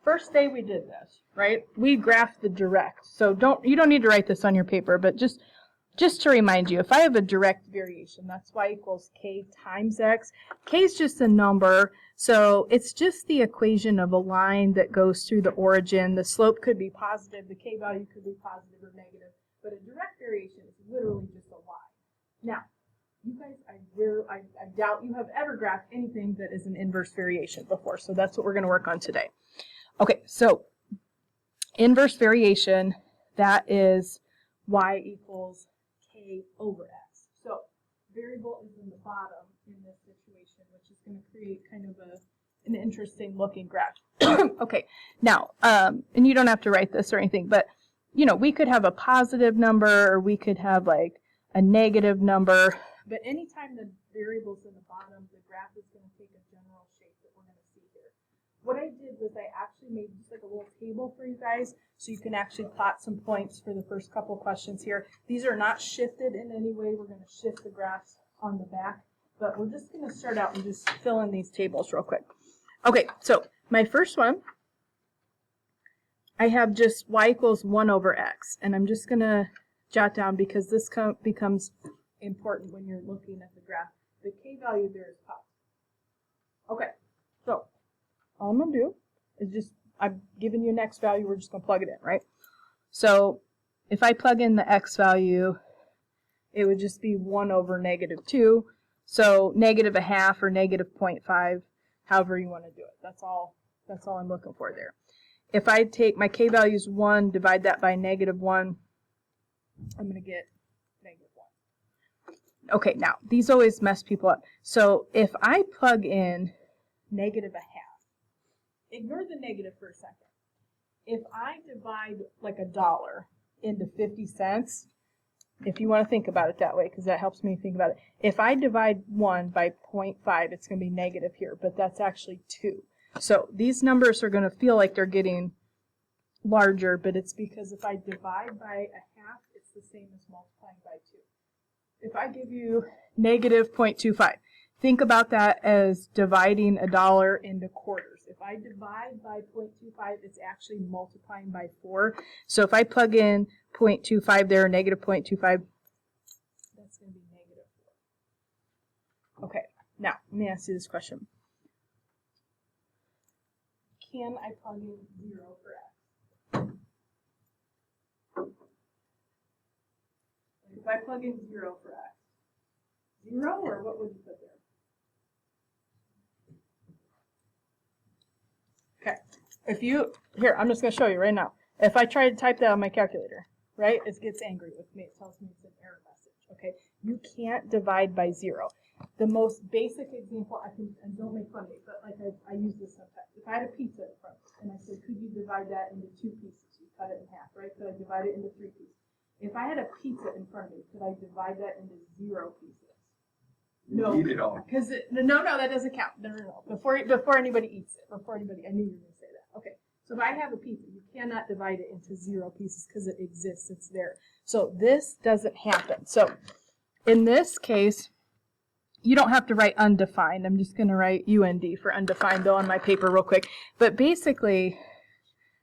first day we did this, right? We graphed the direct. So you don't need to write this on your paper, but just to remind you, if I have a direct variation, that's y equals k times x. K is just a number, so it's just the equation of a line that goes through the origin. The slope could be positive, the k value could be positive or negative, but a direct variation is literally just a line. Now, you guys, I doubt you have ever graphed anything that is an inverse variation before, so that's what we're going to work on today. Okay, so inverse variation, that is y equals k over x. So variable is in the bottom in this situation, which is going to create kind of an interesting looking graph. Okay, now, and you don't have to write this or anything, but you know, we could have a positive number or we could have like a negative number, but anytime the variable's in the bottom, the graph is going to take a general shape that we're going to see here. What I did was I actually made just like a little table for you guys so you can actually plot some points for the first couple questions here. These are not shifted in any way. We're going to shift the graphs on the back, but we're just going to start out and just fill in these tables real quick. Okay, so my first one, I have just y equals 1 over x, and I'm just going to jot down because this becomes important when you're looking at the graph. The k value there is positive. Okay, so all I'm going to do is just, I'm giving you an x value, we're just going to plug it in, right? So if I plug in the x value, it would just be 1 over negative 2. So negative a half or negative 0.5, however you want to do it. That's all I'm looking for there. If I take my k value is 1, divide that by negative 1, I'm going to get negative 1. Okay, now, these always mess people up. So if I plug in negative a half, ignore the negative for a second. If I divide like $1 into 50 cents, if you want to think about it that way, because that helps me think about it. If I divide 1 by 0.5, it's going to be negative here, but that's actually 2. So these numbers are going to feel like they're getting larger, but it's because if I divide by a half, it's the same as multiplying by 2. If I give you negative 0.25, think about that as dividing $1 into quarters. If I divide by 0.25, it's actually multiplying by 4. So if I plug in 0.25 there, negative 0.25, that's going to be negative 4. Okay, now let me ask you this question. Can I plug in 0 for x? If I plug in 0 for x, 0 or what would you put there? Okay, if you, here, I'm just going to show you right now. If I try to type that on my calculator, right, it gets angry with me. It tells me it's an error message, okay? You can't divide by 0. The most basic example, and don't make fun of me, but like I use this sometimes. If I had a pizza in front and I said, could you divide that into 2 pieces? You cut it in half, right? Could I divide it into 3 pieces? If I had a pizza in front of me, could I divide that into 0 pieces? No, eat it all. Because no, that doesn't count. No. Before anybody eats it, I knew you were going to say that. Okay, so if I have a pizza, you cannot divide it into 0 pieces because it exists. It's there. So this doesn't happen. So in this case, you don't have to write undefined. I'm just going to write UND for undefined though on my paper real quick. But basically,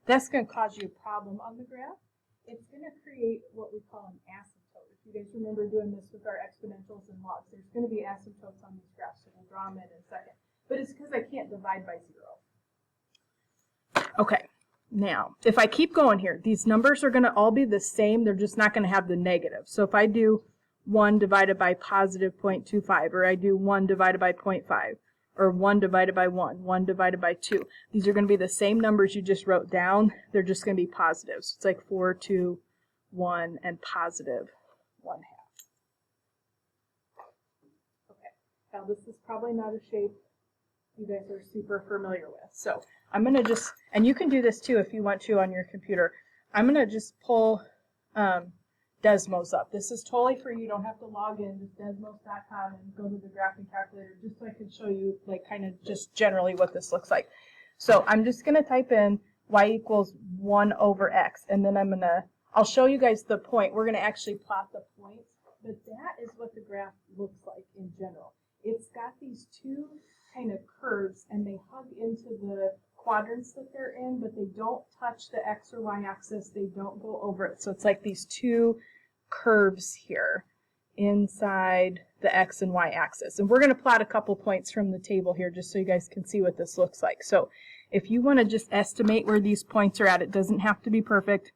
that's going to cause you a problem on the graph. It's going to create what we call an asymptote. If you guys remember doing this with our exponentials and logs, there's going to be asymptotes on these graphs, so we'll draw them in a second. But it's because I can't divide by 0. Okay, now, if I keep going here, these numbers are going to all be the same. They're just not going to have the negative. So if I do 1 divided by positive 0.25, or I do 1 divided by 0.5, or 1 divided by 1, 1 divided by 2. These are going to be the same numbers you just wrote down. They're just going to be positive. So it's like 4, 2, 1, and positive 1/2. Okay, now this is probably not a shape you guys are super familiar with. So I'm going to just, and you can do this too if you want to on your computer. I'm going to just pull Desmos up. This is totally free. You don't have to log in. Just desmos.com and go to the graphing calculator just so I can show you like kind of just generally what this looks like. So I'm just going to type in y equals 1 over x, and then I'll show you guys the point. We're going to actually plot the points, but that is what the graph looks like in general. It's got these two kind of curves, and they hug into the quadrants that they're in, but they don't touch the X or Y axis. They don't go over it. So it's like these two curves here inside the X and Y axis. And we're going to plot a couple points from the table here just so you guys can see what this looks like. So if you want to just estimate where these points are at, it doesn't have to be perfect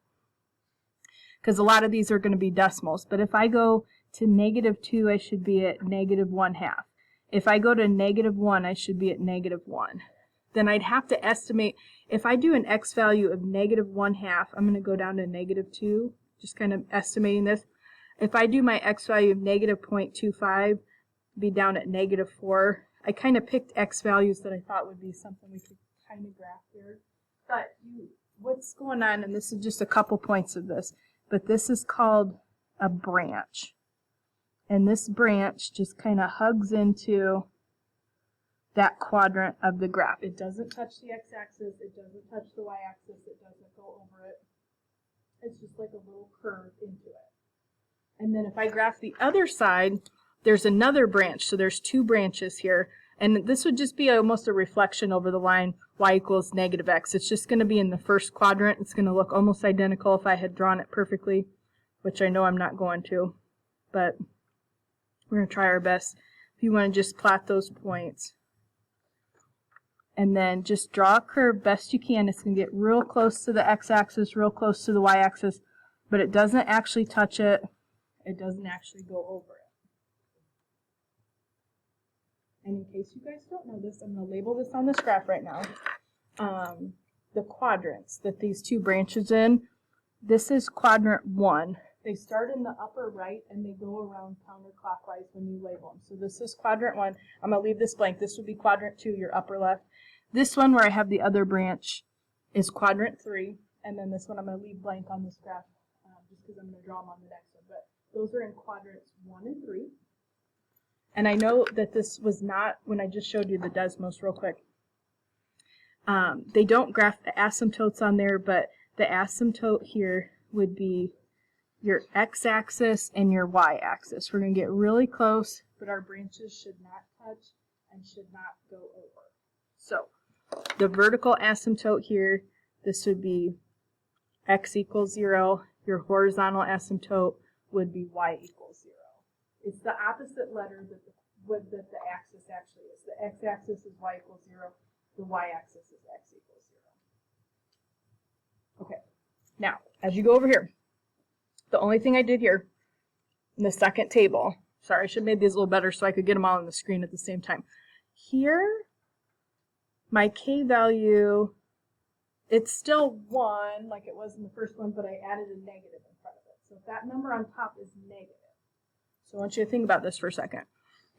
because a lot of these are going to be decimals. But if I go to -2, I should be at -1/2. If I go to -1, I should be at -1. Then I'd have to estimate, if I do an X value of -1/2, I'm going to go down to -2, just kind of estimating this. If I do my X value of -0.25, be down at -4. I kind of picked X values that I thought would be something we could kind of graph here. But what's going on, and this is just a couple points of this, but this is called a branch. And this branch just kind of hugs into that quadrant of the graph. It doesn't touch the x-axis, it doesn't touch the y-axis, it doesn't go over it. It's just like a little curve into it. And then if I graph the other side, there's another branch. So there's two branches here. And this would just be almost a reflection over the line y equals -x. It's just going to be in the first quadrant. It's going to look almost identical if I had drawn it perfectly, which I know I'm not going to. But we're going to try our best. If you want to just plot those points. And then just draw a curve best you can. It's going to get real close to the x-axis, real close to the y-axis, but it doesn't actually touch it. It doesn't actually go over it. And in case you guys don't know this, I'm going to label this on this graph right now. The quadrants that these two branches in, this is quadrant 1. They start in the upper right and they go around counterclockwise when you label them. So this is quadrant 1. I'm going to leave this blank. This would be quadrant 2, your upper left. This one where I have the other branch is quadrant 3. And then this one I'm going to leave blank on this graph just because I'm going to draw them on the next one. But those are in quadrants 1 and 3. And I know that this was not, when I just showed you the Desmos real quick, they don't graph the asymptotes on there, but the asymptote here would be your x-axis and your y-axis. We're going to get really close, but our branches should not touch and should not go over. So the vertical asymptote here, this would be x equals 0. Your horizontal asymptote would be y equals 0. It's the opposite letter that the axis actually is. The x-axis is y equals 0. The y-axis is x equals 0. Okay, now as you go over here, the only thing I did here in the second table, sorry, I should have made these a little better so I could get them all on the screen at the same time. Here, my k value, it's still 1 like it was in the first one, but I added a negative in front of it. So if that number on top is negative, so I want you to think about this for a second.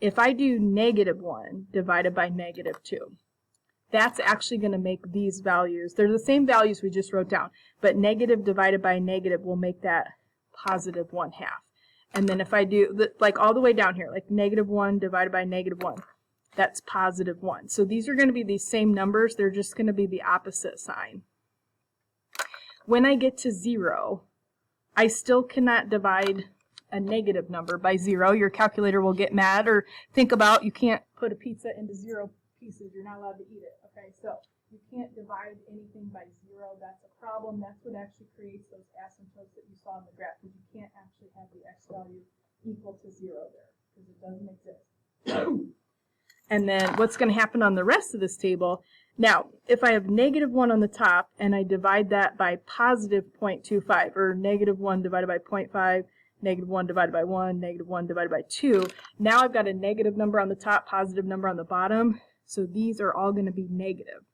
If I do -1 divided by -2, that's actually going to make these values, they're the same values we just wrote down, but negative divided by negative will make that positive 1/2. And then if I do, like all the way down here, like -1 divided by -1, that's positive 1. So these are going to be these same numbers, they're just going to be the opposite sign. When I get to 0, I still cannot divide a negative number by 0. Your calculator will get mad, or think about, you can't put a pizza into 0 pieces. You're not allowed to eat it. Okay, so you can't divide anything by 0. That's a problem. That's what actually creates those asymptotes that you saw in the graph, because you can't actually have the x value equal to 0 there, because it doesn't exist. And then what's going to happen on the rest of this table, now if I have -1 on the top and I divide that by positive 0.25, or -1 divided by 0.5, -1 divided by 1, -1 divided by 2. Now I've got a negative number on the top, positive number on the bottom. So these are all going to be negative.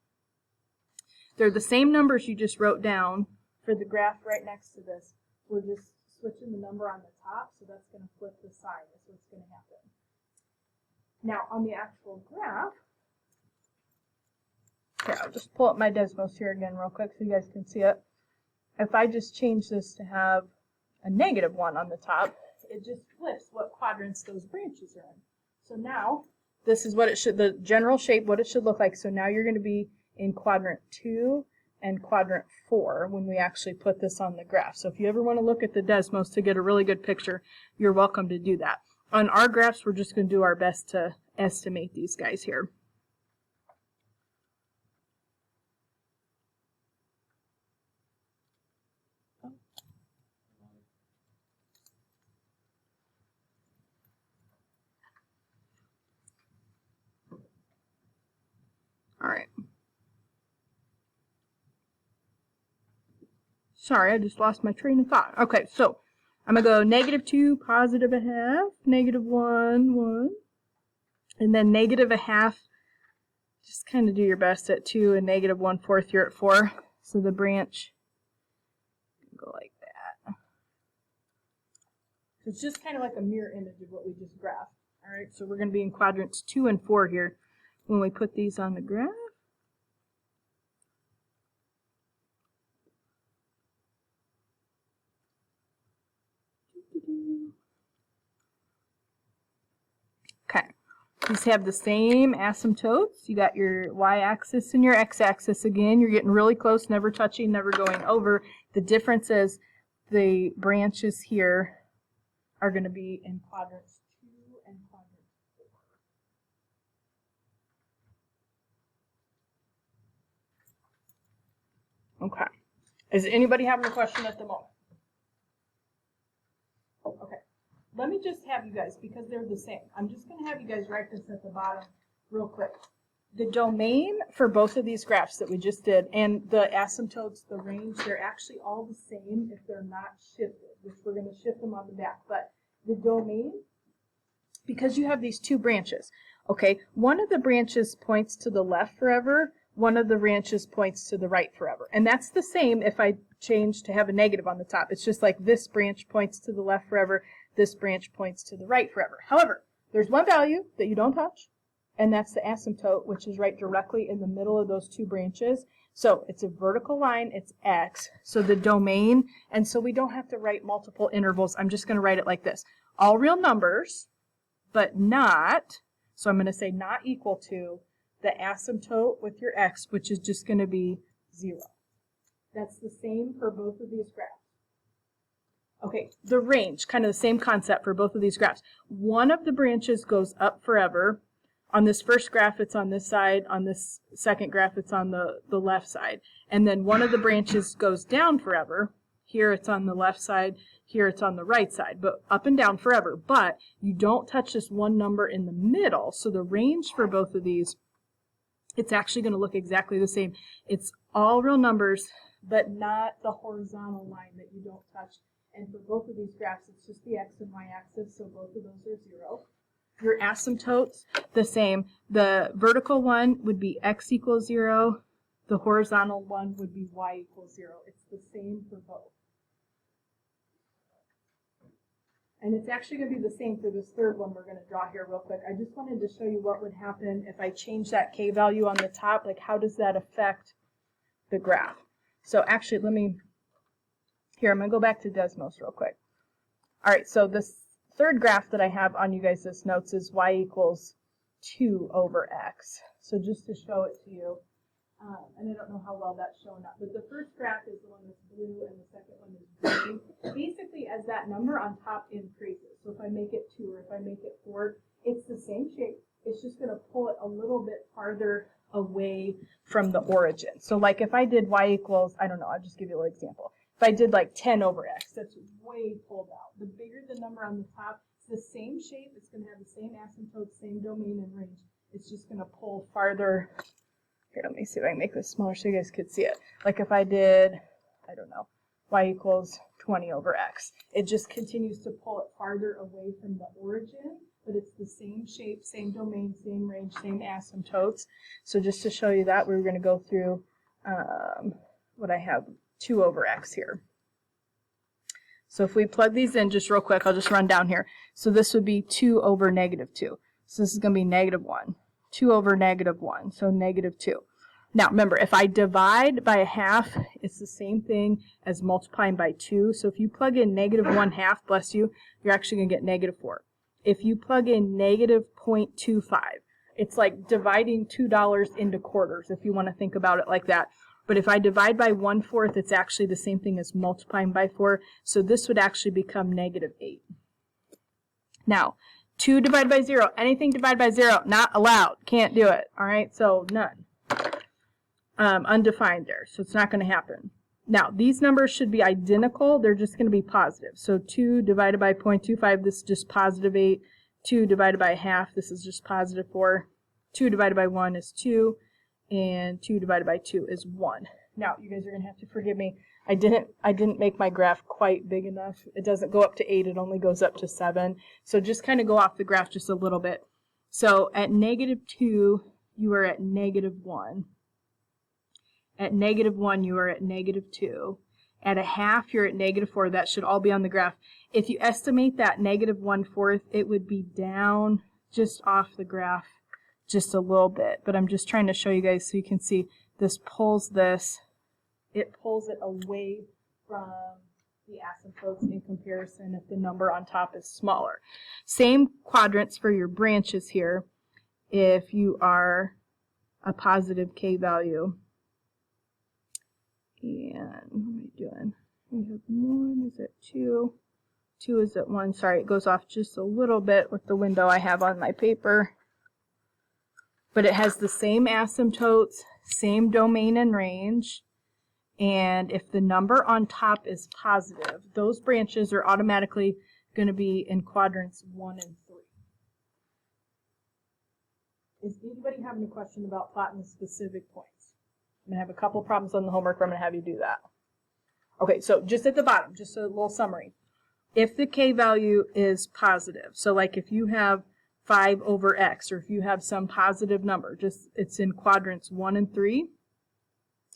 They're the same numbers you just wrote down for the graph right next to this. We're just switching the number on the top, so that's going to flip the sign. That's what's going to happen. Now on the actual graph, here, I'll just pull up my Desmos here again real quick so you guys can see it. If I just change this to have a -1 on the top, it just flips what quadrants those branches are in. So now, this is what it should, the general shape, what it should look like. So now you're going to be in quadrant 2 and quadrant 4 when we actually put this on the graph. So if you ever want to look at the Desmos to get a really good picture, you're welcome to do that. On our graphs, we're just going to do our best to estimate these guys here. Sorry, I just lost my train of thought. Okay, so I'm going to go -2, +1/2, -1, 1, and then -1/2. Just kind of do your best at 2 and -1/4 here at 4. So the branch can go like that. So it's just kind of like a mirror image of what we just graphed. All right, so we're going to be in quadrants 2 and 4 here when we put these on the graph. Okay, these have the same asymptotes. You got your y-axis and your x-axis again. You're getting really close, never touching, never going over. The difference is the branches here are going to be in quadrants 2 and quadrant 4. Okay. Is anybody having a question at the moment? Okay. Let me just have you guys, because they're the same, I'm just going to have you guys write this at the bottom real quick. The domain for both of these graphs that we just did and the asymptotes, the range, they're actually all the same if they're not shifted, which we're going to shift them on the back. But the domain, because you have these two branches, okay, one of the branches points to the left forever, one of the branches points to the right forever. And that's the same if I change to have a negative on the top. It's just like this branch points to the left forever, this branch points to the right forever. However, there's one value that you don't touch, and that's the asymptote, which is right directly in the middle of those two branches. So it's a vertical line, it's x. So the domain, and so we don't have to write multiple intervals. I'm just going to write it like this. All real numbers, but not, so I'm going to say not equal to the asymptote with your x, which is just going to be 0. That's the same for both of these graphs. Okay, the range, kind of the same concept for both of these graphs. One of the branches goes up forever. On this first graph, it's on this side. On this second graph, it's on the left side. And then one of the branches goes down forever. Here it's on the left side. Here it's on the right side, but up and down forever. But you don't touch this one number in the middle. So the range for both of these, it's actually going to look exactly the same. It's all real numbers, but not the horizontal line that you don't touch. And for both of these graphs, it's just the x and y axis, so both of those are 0. Your asymptotes, the same. The vertical one would be x equals 0. The horizontal one would be y equals 0. It's the same for both. And it's actually going to be the same for this third one we're going to draw here real quick. I just wanted to show you what would happen if I change that k value on the top. Like, how does that affect the graph? So actually, here, I'm going to go back to Desmos real quick. All right, so this third graph that I have on you guys' notes is y equals 2 over x. So just to show it to you, and I don't know how well that's shown up, but the first graph is the one that's blue and the second one is green. Basically, as that number on top increases, so if I make it 2 or if I make it 4, it's the same shape. It's just going to pull it a little bit farther away from the origin. So like if I did y equals, I don't know, I'll just give you a little example. If I did like 10 over x, that's way pulled out. The bigger the number on the top, it's the same shape. It's going to have the same asymptote, same domain and range. It's just going to pull farther. Here, let me see if I can make this smaller so you guys could see it. Like if I did, I don't know, y equals 20 over x. It just continues to pull it farther away from the origin, but it's the same shape, same domain, same range, same asymptotes. So just to show you that, we're going to go through what I have. 2 over x here. So if we plug these in just real quick, I'll just run down here. So this would be 2 over -2. So this is going to be -1. 2 over -1, so -2. Now remember, if I divide by 1/2, it's the same thing as multiplying by 2. So if you plug in -1/2, bless you, you're actually going to get -4. If you plug in -0.25, it's like dividing $2 into quarters, if you want to think about it like that. But if I divide by 1/4, it's actually the same thing as multiplying by 4. So this would actually become -8. Now, 2 divided by 0, anything divided by 0, not allowed. Can't do it. All right, so none. Undefined there, so it's not going to happen. Now, these numbers should be identical. They're just going to be positive. So 2 divided by 0.25, this is just +8. 2 divided by 1/2, this is just +4. 2 divided by 1 is 2. And 2 divided by 2 is 1. Now, you guys are going to have to forgive me. I didn't make my graph quite big enough. It doesn't go up to 8, it only goes up to 7. So just kind of go off the graph just a little bit. So at -2, you are at -1. At -1, you are at -2. At 1/2, you're at -4. That should all be on the graph. If you estimate that -1/4, it would be down just off the graph just a little bit. But I'm just trying to show you guys so you can see this pulls this. It pulls it away from the asymptotes in comparison if the number on top is smaller. Same quadrants for your branches here. If you are a positive k value, and what am I doing? We have 1 is at 2, 2 is at 1. Sorry, it goes off just a little bit with the window I have on my paper. But it has the same asymptotes, same domain and range. And if the number on top is positive, those branches are automatically going to be in quadrants 1 and 3. Is anybody having a question about plotting the specific points? I'm going to have a couple problems on the homework where I'm going to have you do that. Okay, so just at the bottom, just a little summary. If the k value is positive, so like if you have 5 over x, or if you have some positive number, just it's in quadrants 1 and 3.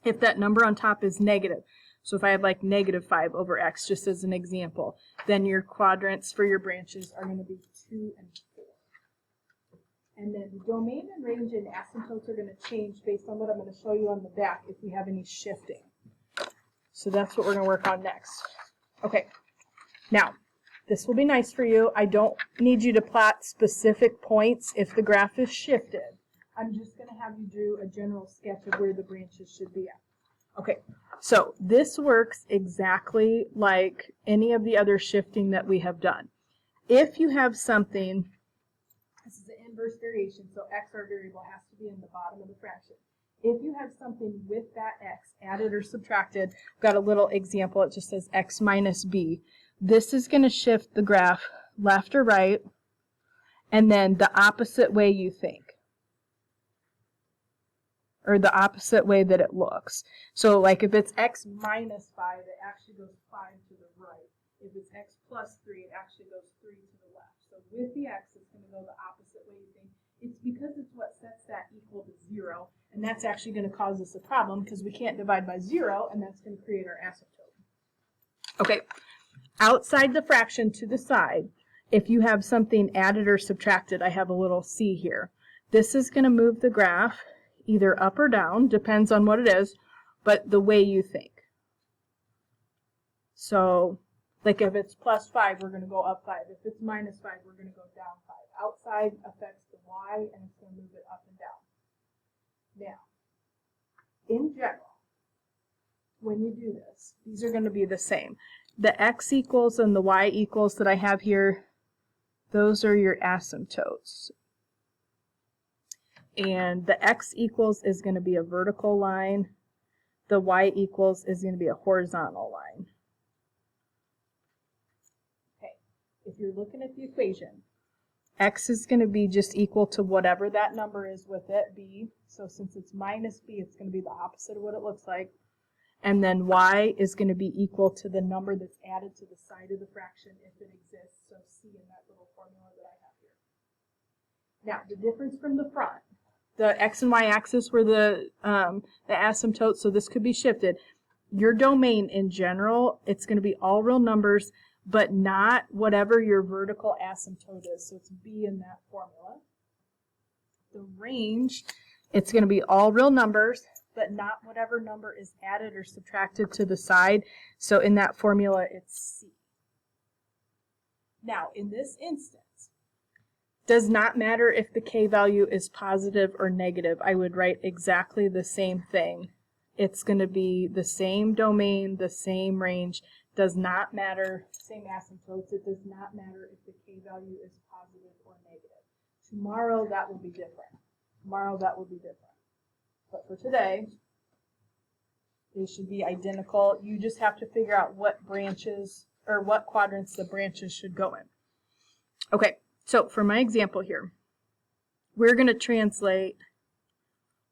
If that number on top is negative, so if I have like -5 over x, just as an example, then your quadrants for your branches are going to be 2 and 4. And then the domain and range and asymptotes are going to change based on what I'm going to show you on the back if we have any shifting. So that's what we're going to work on next. Okay, now this will be nice for you. I don't need you to plot specific points if the graph is shifted. I'm just going to have you do a general sketch of where the branches should be at. Okay, so this works exactly like any of the other shifting that we have done. If you have something, this is the inverse variation, so x, our variable, has to be in the bottom of the fraction. If you have something with that x added or subtracted, I've got a little example. It just says x minus b. This is going to shift the graph left or right, and then the opposite way you think, or the opposite way that it looks. So like if it's x minus 5, it actually goes 5 to the right. If it's x plus 3, it actually goes 3 to the left. So with the x, it's going to go the opposite way you think. It's because it's what sets that equal to 0, and that's actually going to cause us a problem because we can't divide by 0, and that's going to create our asymptote. Okay, outside the fraction to the side, if you have something added or subtracted, I have a little c here. This is going to move the graph either up or down, depends on what it is, but the way you think. So, like if it's plus 5, we're going to go up 5. If it's minus 5, we're going to go down 5. Outside affects the y, and it's going to move it up and down. Now, in general, when you do this, these are going to be the same. The x equals and the y equals that I have here, those are your asymptotes. And the x equals is going to be a vertical line. The y equals is going to be a horizontal line. Okay, if you're looking at the equation, x is going to be just equal to whatever that number is with it, b. So since it's minus b, it's going to be the opposite of what it looks like. And then y is going to be equal to the number that's added to the side of the fraction if it exists. So c in that little formula that I have here. Now, the difference from the front, the x and y axis were the asymptotes, so this could be shifted. Your domain in general, it's going to be all real numbers, but not whatever your vertical asymptote is. So it's b in that formula. The range, it's going to be all real numbers, but not whatever number is added or subtracted to the side. So in that formula, it's c. Now, in this instance, does not matter if the k value is positive or negative. I would write exactly the same thing. It's going to be the same domain, the same range. Does not matter, same asymptotes. It does not matter if the k value is positive or negative. Tomorrow, that will be different. Tomorrow, that will be different. But for today, they should be identical. You just have to figure out what branches or what quadrants the branches should go in. Okay. So for my example here, we're going to translate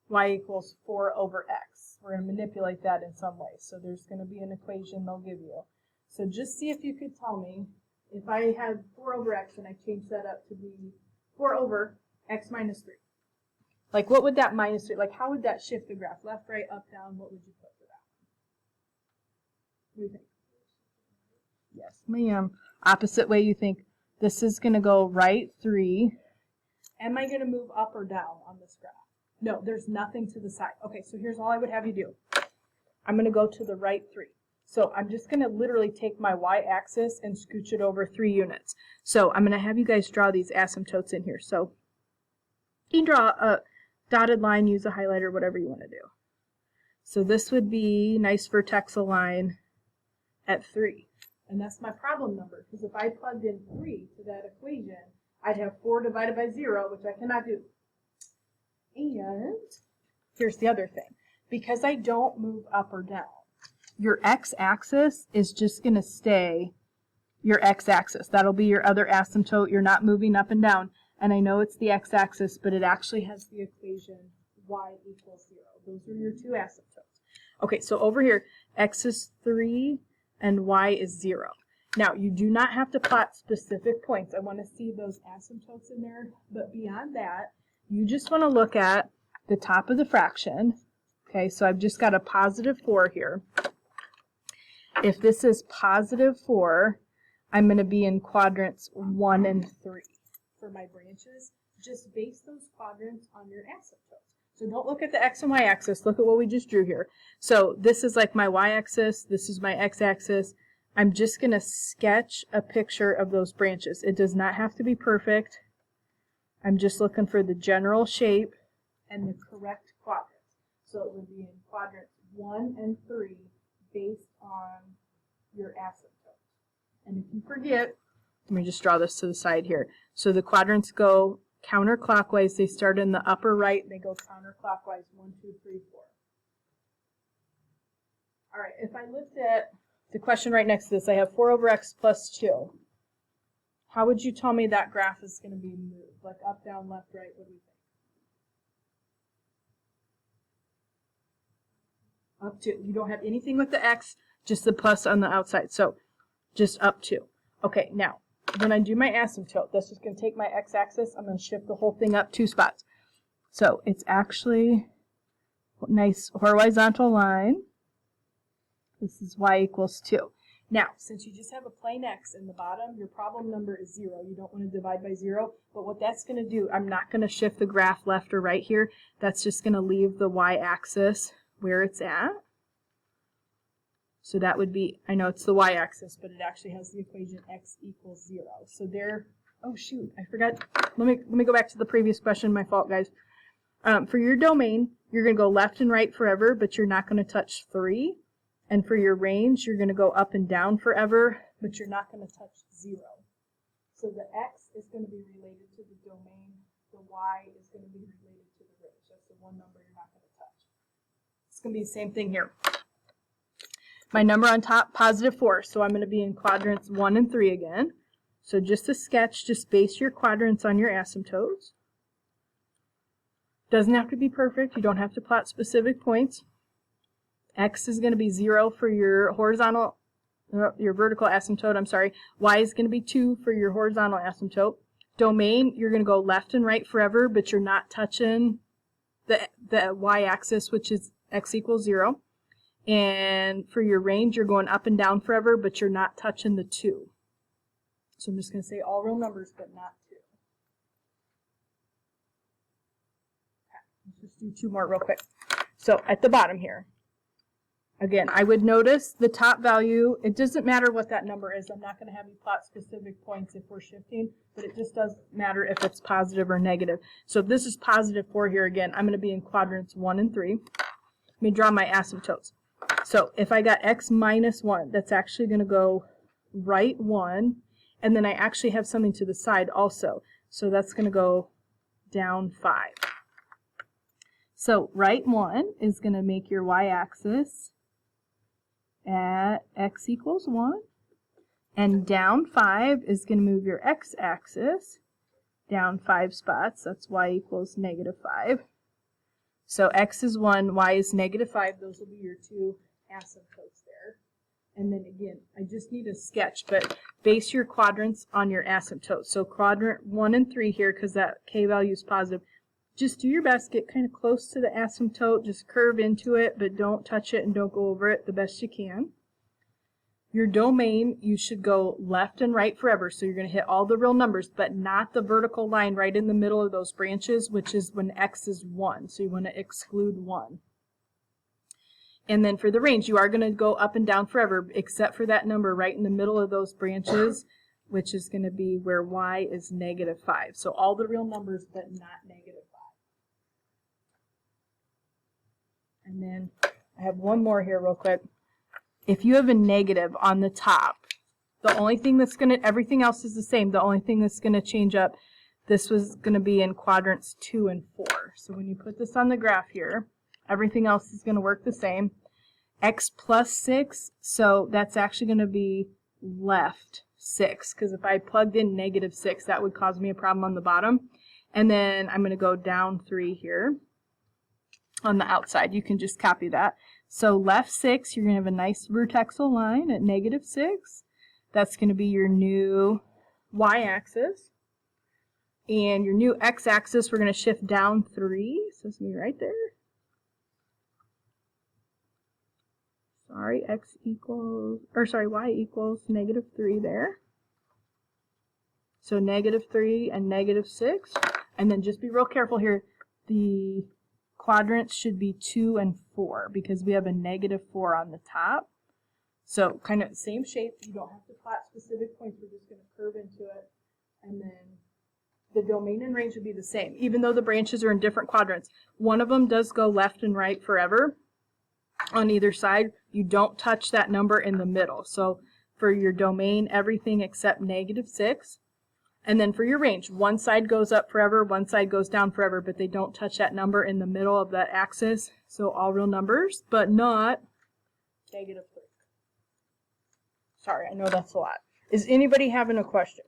y equals 4 over x. We're going to manipulate that in some way. So there's going to be an equation they'll give you. So just see if you could tell me, if I had 4 over x and I changed that up to be 4 over x minus 3. Like, what would that minus 3, like, how would that shift the graph? Left, right, up, down, what would you put for that? What do you think? Yes, ma'am. Opposite way you think. This is going to go right 3. Am I going to move up or down on this graph? No, there's nothing to the side. Okay, so here's all I would have you do. I'm going to go to the right 3. So I'm just going to literally take my y-axis and scooch it over 3 units. So I'm going to have you guys draw these asymptotes in here. So you can draw a dotted line, use a highlighter, whatever you want to do. So this would be nice vertexal line at 3. And that's my problem number, because if I plugged in 3 to that equation, I'd have 4 divided by 0, which I cannot do. And here's the other thing. Because I don't move up or down, your x-axis is just going to stay your x-axis. That'll be your other asymptote. You're not moving up and down. And I know it's the x-axis, but it actually has the equation y equals 0. Those are your 2 asymptotes. Okay, so over here, x is 3 and y is 0. Now, you do not have to plot specific points. I want to see those asymptotes in there. But beyond that, you just want to look at the top of the fraction. Okay, so I've just got a positive 4 here. If this is positive 4, I'm going to be in quadrants 1 and 3 for my branches. Just base those quadrants on your asymptotes. So don't look at the x and y axis. Look at what we just drew here. So this is like my y-axis. This is my x-axis. I'm just going to sketch a picture of those branches. It does not have to be perfect. I'm just looking for the general shape and the correct quadrants. So it would be in quadrants 1 and 3 based on your asymptotes. And if you forget, let me just draw this to the side here. So the quadrants go counterclockwise. They start in the upper right. They go counterclockwise 1, 2, 3, 4. All right, if I looked at the question right next to this, I have 4 over x plus 2. How would you tell me that graph is going to be moved? Like up, down, left, right? What do you think? Up 2. You don't have anything with the x, just the plus on the outside. So just up 2. Okay, now when I do my asymptote, that's just going to take my x-axis. I'm going to shift the whole thing up 2 spots. So it's actually a nice horizontal line. This is y equals 2. Now, since you just have a plain x in the bottom, your problem number is 0. You don't want to divide by 0. But what that's going to do, I'm not going to shift the graph left or right here. That's just going to leave the y-axis where it's at. So that would be, I know it's the y-axis, but it actually has the equation x equals 0. So there, oh shoot, I forgot. Let me go back to the previous question. My fault, guys. For your domain, you're going to go left and right forever, but you're not going to touch 3. And for your range, you're going to go up and down forever, but you're not going to touch 0. So the x is going to be related to the domain. The y is going to be related to the range. That's the one number you're not going to touch. It's going to be the same thing here. My number on top, positive 4. So I'm going to be in quadrants 1 and 3 again. So just a sketch, just base your quadrants on your asymptotes. Doesn't have to be perfect. You don't have to plot specific points. X is going to be 0 for your horizontal, your vertical asymptote, I'm sorry. Y is going to be 2 for your horizontal asymptote. Domain, you're going to go left and right forever, but you're not touching the y-axis, which is x equals 0. And for your range, you're going up and down forever, but you're not touching the 2. So I'm just going to say all real numbers, but not 2. Okay, let's just do 2 more real quick. So at the bottom here, again, I would notice the top value. It doesn't matter what that number is. I'm not going to have you plot specific points if we're shifting, but it just doesn't matter if it's positive or negative. So if this is positive 4 here again, I'm going to be in quadrants 1 and 3. Let me draw my asymptotes. So if I got x minus 1, that's actually going to go right 1, and then I actually have something to the side also. So that's going to go down 5. So right 1 is going to make your y-axis at x equals 1, and down 5 is going to move your x-axis down 5 spots. That's y equals negative 5. So x is 1, y is -5. Those will be your two asymptotes there. And then again, I just need a sketch, but base your quadrants on your asymptotes. So quadrant 1 and 3 here, because that k value is positive. Just do your best, get kind of close to the asymptote, just curve into it, but don't touch it and don't go over it the best you can. Your domain, you should go left and right forever, so you're going to hit all the real numbers, but not the vertical line right in the middle of those branches, which is when x is 1, so you want to exclude 1. And then for the range, you are going to go up and down forever, except for that number right in the middle of those branches, which is going to be where y is -5. So all the real numbers, but not -5. And then I have one more here real quick. If you have a negative on the top, the only thing that's going to, everything else is the same. The only thing that's going to change up, this was going to be in quadrants 2 and 4. So when you put this on the graph here, everything else is going to work the same. X plus 6, so that's actually going to be left 6, because if I plugged in -6, that would cause me a problem on the bottom. And then I'm going to go down 3 here on the outside. You can just copy that. So left 6, you're going to have a nice vertexal line at -6. That's going to be your new y-axis. And your new x-axis, we're going to shift down 3. So it's going to be right there. Sorry, y equals -3 there. So -3 and -6. And then just be real careful here. The quadrants should be 2 and 4 because we have a -4 on the top. So kind of same shape. You don't have to plot specific points. We're just going to curve into it. And then the domain and range would be the same. Even though the branches are in different quadrants, one of them does go left and right forever on either side. You don't touch that number in the middle. So for your domain, everything except -6. And then for your range, one side goes up forever, one side goes down forever, but they don't touch that number in the middle of that axis. So all real numbers, but not -3. Sorry, I know that's a lot. Is anybody having a question?